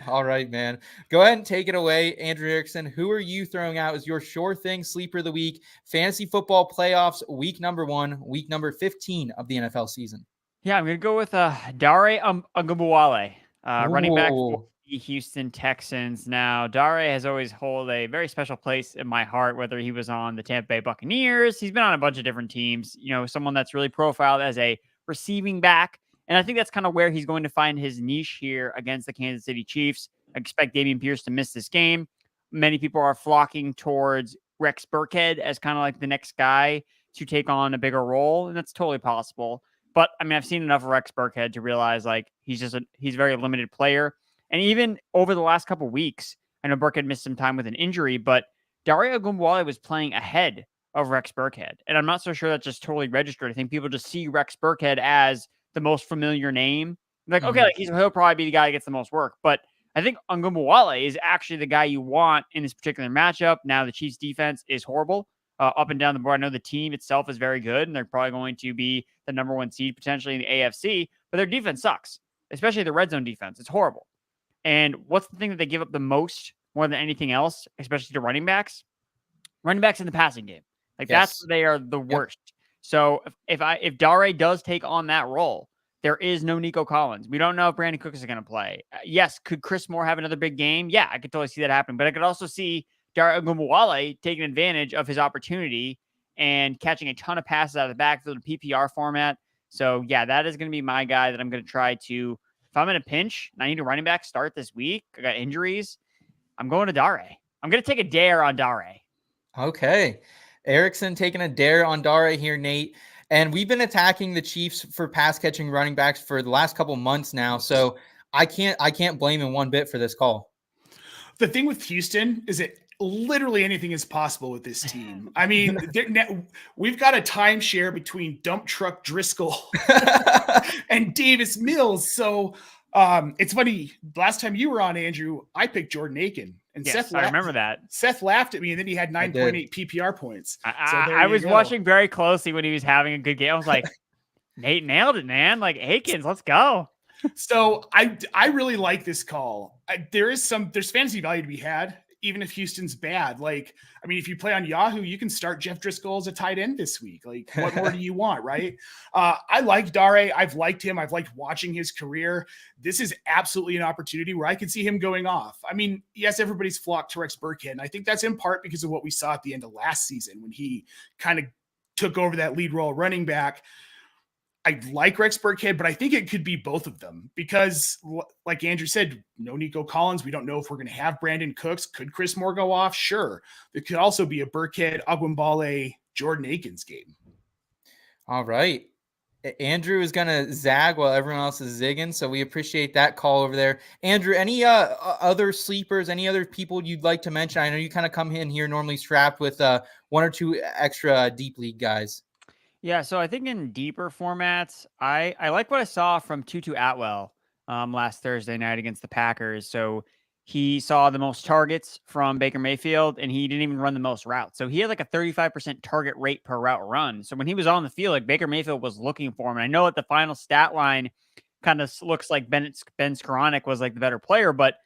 All right, man. Go ahead and take it away, Andrew Erickson. Who are you throwing out as your sure thing sleeper of the week? Fantasy football playoffs, week number 1, week number 15 of the NFL season. Yeah, I'm going to go with Dare Ogunbowale, running back for the Houston Texans. Now, Dare has always held a very special place in my heart, whether he was on the Tampa Bay Buccaneers. He's been on a bunch of different teams. Someone that's really profiled as a receiving back. And I think that's kind of where he's going to find his niche here against the Kansas City Chiefs. I expect Dameon Pierce to miss this game. Many people are flocking towards Rex Burkhead as kind of like the next guy to take on a bigger role, and that's totally possible. But, I mean, I've seen enough of Rex Burkhead to realize, like, he's a very limited player. And even over the last couple of weeks, I know Burkhead missed some time with an injury, but Dare Ogunbowale was playing ahead of Rex Burkhead. And I'm not so sure that just totally registered. I think people just see Rex Burkhead as the most familiar name. Like, okay, like he'll probably be the guy that gets the most work. But I think Ogunbowale is actually the guy you want in this particular matchup. Now, the Chiefs defense is horrible up and down the board. I know the team itself is very good, and they're probably going to be the number 1 seed potentially in the AFC, but their defense sucks, especially the red zone defense. It's horrible. And what's the thing that they give up the most more than anything else, especially to running backs? Running backs in the passing game. Like, that's where they are the worst. So if Dare does take on that role, there is no Nico Collins. We don't know if Brandon Cooks is going to play. Yes, could Chris Moore have another big game? Yeah, I could totally see that happen. But I could also see Dare Ogunbowale taking advantage of his opportunity and catching a ton of passes out of the backfield in PPR format. So, yeah, that is going to be my guy that I'm going to try to, if I'm in a pinch and I need a running back start this week, I got injuries, I'm going to Dare. I'm going to take a dare on Dare. Okay. Erickson taking a dare on Dare here, Nate. And we've been attacking the Chiefs for pass catching running backs for the last couple months now. So I can't blame him one bit for this call. The thing with Houston is that literally anything is possible with this team. I mean, we've got a timeshare between dump truck Driscoll and Davis Mills. So it's funny. Last time you were on, Andrew, I picked Jordan Aiken, and Yes, I remember that. Seth laughed at me, and then he had 9.8 PPR points. I was watching very closely when he was having a good game. I was like, Nate nailed it, man. Like, Aikens, let's go. So I really like this call. There's fantasy value to be had, even if Houston's bad. Like, I mean, if you play on Yahoo, you can start Jeff Driscoll as a tight end this week. Like, what more do you want, right? I like Dare. I've liked him. I've liked watching his career. This is absolutely an opportunity where I could see him going off. I mean, yes, everybody's flocked to Rex Burkhead, and I think that's in part because of what we saw at the end of last season when he kind of took over that lead role running back. I like Rex Burkhead, but I think it could be both of them because, like Andrew said, no Nico Collins. We don't know if we're going to have Brandon Cooks. Could Chris Moore go off? Sure. It could also be a Burkhead, Agumbale, Jordan Aikens game. All right. Andrew is going to zag while everyone else is zigging, so we appreciate that call over there. Andrew, any other sleepers, any other people you'd like to mention? I know you kind of come in here normally strapped with one or two extra deep league guys. Yeah, so I think in deeper formats, I like what I saw from Tutu Atwell last Thursday night against the Packers. So he saw the most targets from Baker Mayfield, and he didn't even run the most routes. So he had like a 35% target rate per route run. So when he was on the field, like Baker Mayfield was looking for him. And I know that the final stat line kind of looks like Ben Skoranek was like the better player, but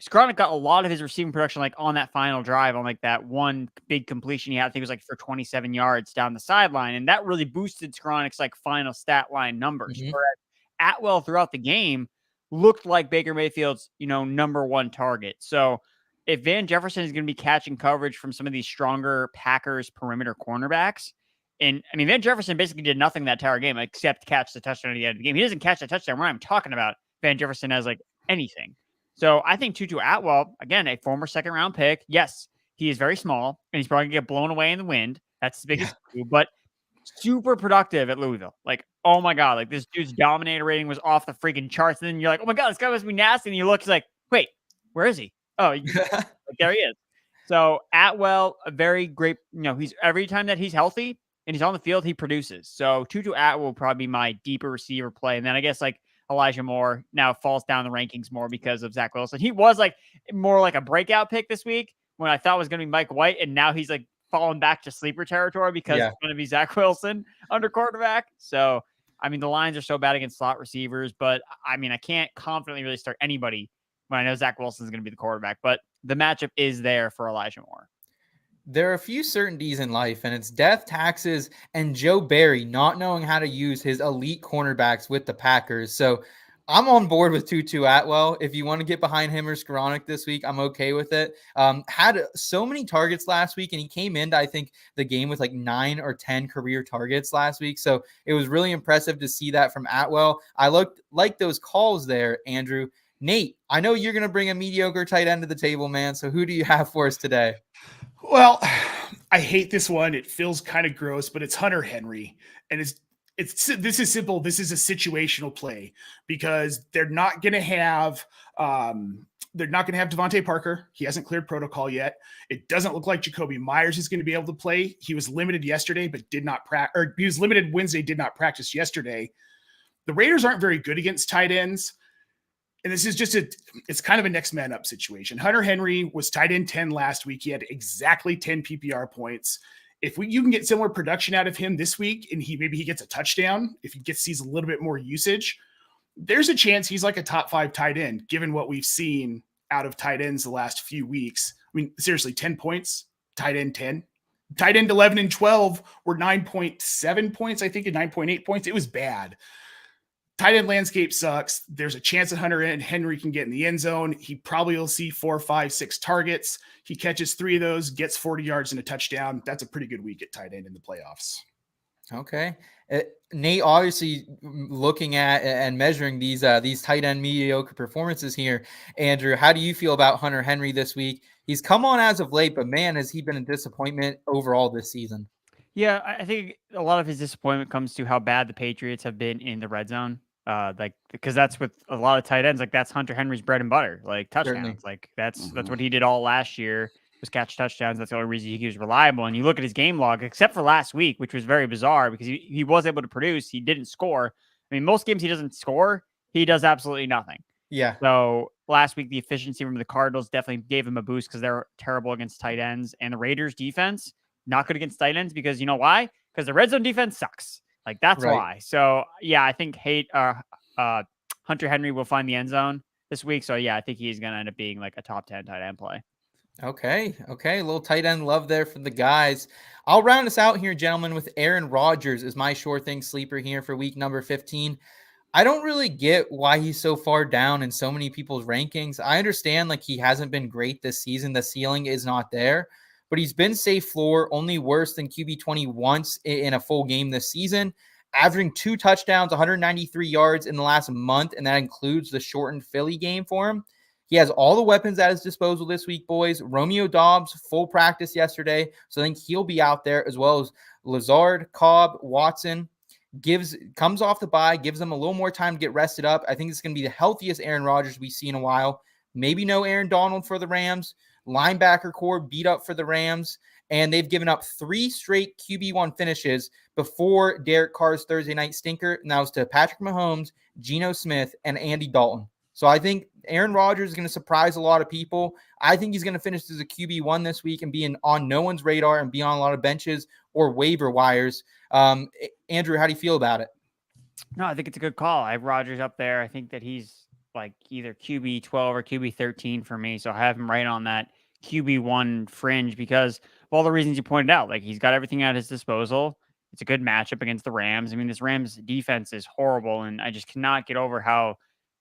Skoranek got a lot of his receiving production like on that final drive on like that one big completion he had. I think it was like for 27 yards down the sideline. And that really boosted Skoranek's like final stat line numbers. Mhm. Whereas Atwell throughout the game looked like Baker Mayfield's, number one target. So if Van Jefferson is going to be catching coverage from some of these stronger Packers perimeter cornerbacks, and I mean, Van Jefferson basically did nothing that entire game except catch the touchdown at the end of the game. He doesn't catch the touchdown. We're not even talking about Van Jefferson as like anything. So I think Tutu Atwell, again, a former second round pick. Yes, he is very small and he's probably going to get blown away in the wind. That's his biggest issue, but super productive at Louisville. Like, oh my God, like this dude's dominator rating was off the freaking charts. And then you're like, oh my God, this guy must be nasty. And you look, he's like, wait, where is he? Oh, like, there he is. So Atwell, a very great, he's every time that he's healthy and he's on the field, he produces. So Tutu Atwell will probably be my deeper receiver play. And then I guess like Elijah Moore now falls down the rankings more because of Zach Wilson. He was like more like a breakout pick this week when I thought it was going to be Mike White. And now he's like falling back to sleeper territory because it's going to be Zach Wilson under quarterback. So, I mean, the lines are so bad against slot receivers, but I mean, I can't confidently really start anybody when I know Zach Wilson is going to be the quarterback, but the matchup is there for Elijah Moore. There are a few certainties in life, and it's death, taxes, and Joe Barry not knowing how to use his elite cornerbacks with the Packers. So I'm on board with Tutu Atwell. If you want to get behind him or Skoranek this week, I'm okay with it. Had so many targets last week, and he came into, I think, the game with like 9 or 10 career targets last week. So it was really impressive to see that from Atwell. I looked like those calls there, Andrew. Nate, I know you're going to bring a mediocre tight end to the table, man. So who do you have for us today? Well, I hate this one. It feels kind of gross, but it's Hunter Henry. And this is simple. This is a situational play because they're not going to have Devontae Parker. He hasn't cleared protocol yet. It doesn't look like Jacoby Myers is going to be able to play. He was limited yesterday, but did not practice, or he was limited Wednesday, did not practice yesterday. The Raiders aren't very good against tight ends. And this is it's kind of a next man up situation. Hunter Henry was tight end 10 last week. He had exactly 10 PPR points. If you can get similar production out of him this week and maybe he gets a touchdown, if he sees a little bit more usage, there's a chance he's like a top 5 tight end, given what we've seen out of tight ends the last few weeks. I mean, seriously, 10 points, tight end 10. Tight end 11 and 12 were 9.7 points, I think, and 9.8 points. It was bad. Tight end landscape sucks. There's a chance that Hunter and Henry can get in the end zone. He probably will see 4, 5, 6 targets. He catches 3 of those, gets 40 yards and a touchdown. That's a pretty good week at tight end in the playoffs. Okay. Nate, obviously looking at and measuring these tight end mediocre performances here. Andrew, how do you feel about Hunter Henry this week? He's come on as of late, but man, has he been a disappointment overall this season? Yeah, I think a lot of his disappointment comes to how bad the Patriots have been in the red zone. Because that's with a lot of tight ends, like that's Hunter Henry's bread and butter, like touchdowns. Certainly. Like that's what he did all last year. was catch touchdowns. That's the only reason he was reliable. And you look at his game log, except for last week, which was very bizarre because he was able to produce. He didn't score. I mean, most games he doesn't score. He does absolutely nothing. Yeah. So last week, the efficiency from the Cardinals definitely gave him a boost because they're terrible against tight ends. And the Raiders defense, not good against tight ends because you know why? Because the red zone defense sucks. Like, that's why. So, yeah, I think Hunter Henry will find the end zone this week. So, yeah, I think he's going to end up being like a top 10 tight end play. Okay. A little tight end love there for the guys. I'll round us out here, gentlemen, with Aaron Rodgers is my sure thing sleeper here for week number 15. I don't really get why he's so far down in so many people's rankings. I understand like he hasn't been great this season. The ceiling is not there, but he's been safe floor, only worse than QB20 once in a full game this season, averaging 2 touchdowns, 193 yards in the last month, and that includes the shortened Philly game for him. He has all the weapons at his disposal this week, boys. Romeo Doubs, full practice yesterday, so I think he'll be out there, as well as Lazard, Cobb, Watson. Comes off the bye, gives them a little more time to get rested up. I think it's going to be the healthiest Aaron Rodgers we see in a while. Maybe no Aaron Donald for the Rams. Linebacker core beat up for the Rams, and they've given up 3 straight QB1 finishes before Derek Carr's Thursday night stinker, and that was to Patrick Mahomes, Geno Smith, and Andy Dalton. So I think Aaron Rodgers is going to surprise a lot of people. I think he's going to finish as a QB1 this week and be on no one's radar and be on a lot of benches or waiver wires. Andrew, how do you feel about it? No, I think it's a good call. I have Rodgers up there. I think that he's like either QB 12 or QB 13 for me. So I have him right on that QB1 fringe because of all the reasons you pointed out. Like, he's got everything at his disposal. It's a good matchup against the Rams. I mean, this Rams defense is horrible, and I just cannot get over how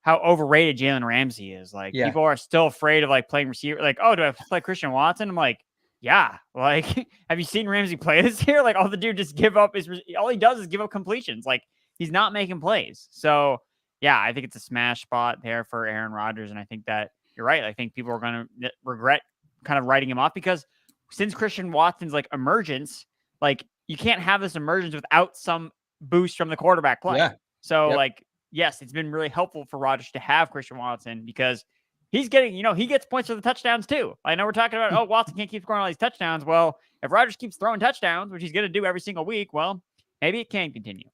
overrated Jalen Ramsey is. Like, people are still afraid of like playing receiver. Like, oh, do I have to play Christian Watson? I'm like, yeah. Like, have you seen Ramsey play this year? Like, all the dude just all he does is give up completions. Like, he's not making plays. So yeah, I think it's a smash spot there for Aaron Rodgers. And I think that you're right. I think people are going to regret kind of writing him off because since Christian Watson's like emergence, like, you can't have this emergence without some boost from the quarterback play. Yeah. So like, yes, it's been really helpful for Rodgers to have Christian Watson because he's getting, he gets points for the touchdowns too. I know we're talking about, Watson can't keep scoring all these touchdowns. Well, if Rodgers keeps throwing touchdowns, which he's going to do every single week, well, maybe it can continue.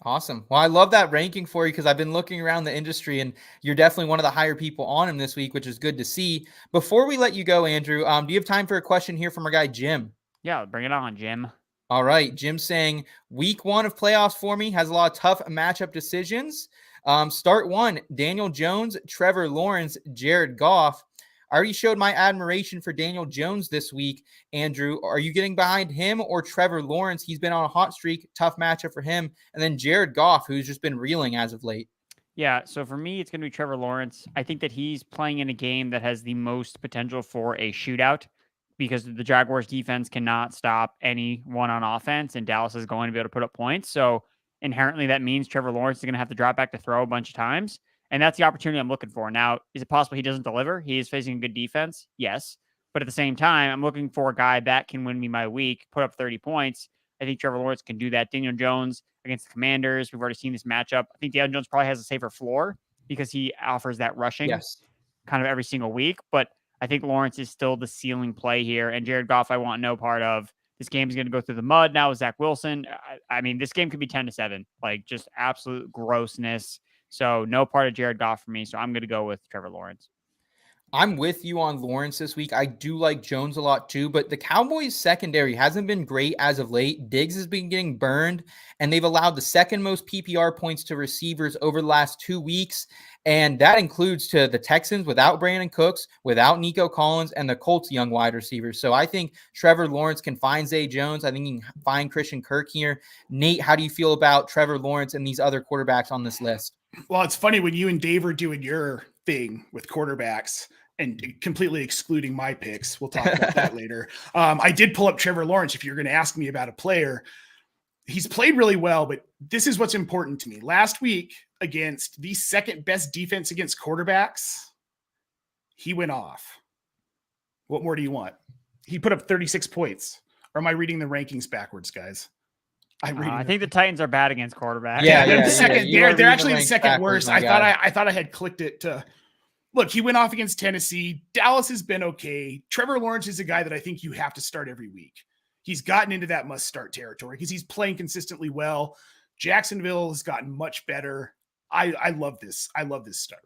Awesome. Well, I love that ranking for you because I've been looking around the industry and you're definitely one of the higher people on him this week, which is good to see. Before we let you go, Andrew, do you have time for a question here from our guy, Jim? Yeah, bring it on, Jim. All right. Jim's saying week 1 of playoffs for me has a lot of tough matchup decisions. Start 1, Daniel Jones, Trevor Lawrence, Jared Goff. I already showed my admiration for Daniel Jones this week. Andrew, are you getting behind him or Trevor Lawrence? He's been on a hot streak, tough matchup for him. And then Jared Goff, who's just been reeling as of late. Yeah, so for me, it's going to be Trevor Lawrence. I think that he's playing in a game that has the most potential for a shootout because the Jaguars defense cannot stop anyone on offense, and Dallas is going to be able to put up points. So inherently, that means Trevor Lawrence is going to have to drop back to throw a bunch of times. And that's the opportunity I'm looking for. Now, is it possible he doesn't deliver? He is facing a good defense. Yes. But at the same time, I'm looking for a guy that can win me my week, put up 30 points. I think Trevor Lawrence can do that. Daniel Jones against the Commanders. We've already seen this matchup. I think Daniel Jones probably has a safer floor because he offers that rushing kind of every single week. But I think Lawrence is still the ceiling play here. And Jared Goff, I want no part of. This game is going to go through the mud now with Zach Wilson. I mean, this game could be 10-7, like just absolute grossness. So no part of Jared Goff for me. So I'm going to go with Trevor Lawrence. I'm with you on Lawrence this week. I do like Jones a lot too, but the Cowboys secondary hasn't been great as of late. Diggs has been getting burned, and they've allowed the second most PPR points to receivers over the last 2 weeks. And that includes to the Texans without Brandon Cooks, without Nico Collins, and the Colts young wide receivers. So I think Trevor Lawrence can find Zay Jones. I think he can find Christian Kirk here. Nate, how do you feel about Trevor Lawrence and these other quarterbacks on this list? Well, it's funny when you and Dave are doing your thing with quarterbacks and completely excluding my picks. We'll talk about that later. I did pull up Trevor Lawrence. If you're going to ask me about a player, he's played really well, but this is what's important to me. Last week against the second best defense against quarterbacks, he went off. What more do you want? He put up 36 points. Or am I reading the rankings backwards, guys? I think the Titans are bad against quarterbacks. They're the second. They're actually the second worst. I thought I had clicked it to look, he went off against Tennessee. Dallas has been okay. Trevor Lawrence is a guy that I think you have to start every week. He's gotten into that must-start territory because he's playing consistently well. Jacksonville has gotten much better. I love this. I love this start.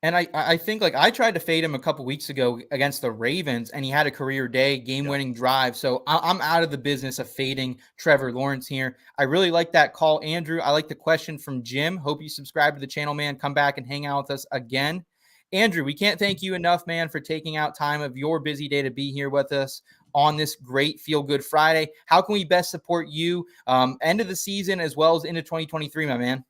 And I think, like, I tried to fade him a couple weeks ago against the Ravens, and he had a career day, game-winning drive. So I'm out of the business of fading Trevor Lawrence here. I really like that call, Andrew. I like the question from Jim. Hope you subscribe to the channel, man. Come back and hang out with us again. Andrew, we can't thank you enough, man, for taking out time of your busy day to be here with us on this great Feel Good Friday. How can we best support you end of the season as well as into 2023, my man?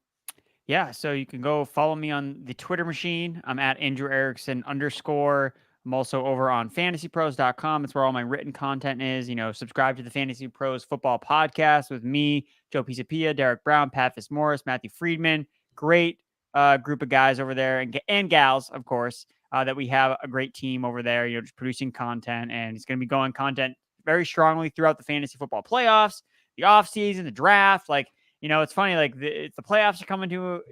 Yeah, so you can go follow me on the Twitter machine. I'm at Andrew Erickson _. I'm also over on fantasypros.com. It's where all my written content is. Subscribe to the Fantasy Pros Football Podcast with me, Joe Pisapia, Derek Brown, Pat Fitzmaurice, Matthew Friedman. Great group of guys over there and gals, of course, that we have a great team over there, just producing content. And it's going to be going content very strongly throughout the fantasy football playoffs, the offseason, the draft. It's funny, the playoffs are coming to,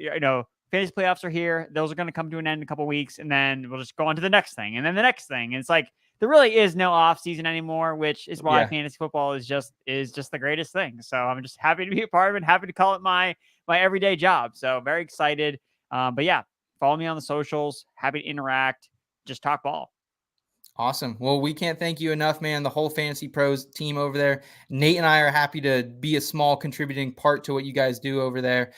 fantasy playoffs are here. Those are going to come to an end in a couple of weeks, and then we'll just go on to the next thing, and then the next thing. And it's like, there really is no off season anymore, which is why fantasy football is just the greatest thing. So I'm just happy to be a part of it and happy to call it my everyday job. So very excited. But yeah, follow me on the socials. Happy to interact. Just talk ball. Awesome. Well, we can't thank you enough, man. The whole Fantasy Pros team over there. Nate and I are happy to be a small contributing part to what you guys do over there.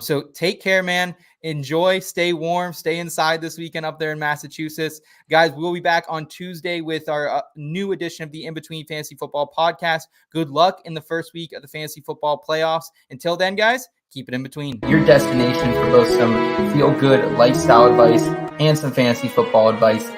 So take care, man. Enjoy. Stay warm. Stay inside this weekend up there in Massachusetts. Guys, we'll be back on Tuesday with our new edition of the In Between Fantasy Football Podcast. Good luck in the first week of the Fantasy Football Playoffs. Until then, guys, keep it in between. Your destination for both some feel-good lifestyle advice and some fantasy football advice.